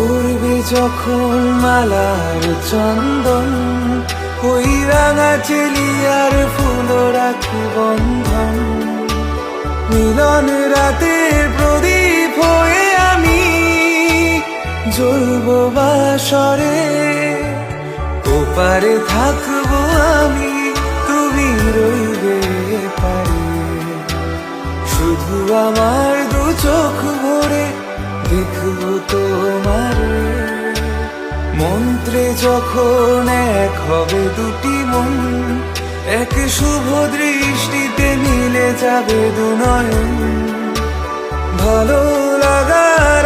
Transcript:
পড়বে যখন মালার চন্দন, ওই রাঙা চেলিয়ার ফুল রাখি বন্ধন। মিলন রাতের প্রদীপ হয়ে আমি জ্বলবো বাসরে, ওপারে থাকবো আমি, তুমি রইবে পারে। শুধু আমার দু চোখ ভরে দেখবো তোমারে। মন্ত্রে যখন এক হবে দুটি মন, এক শুভ দৃষ্টিতে মিলে যাবে দু নয়ন। ভালো লাগার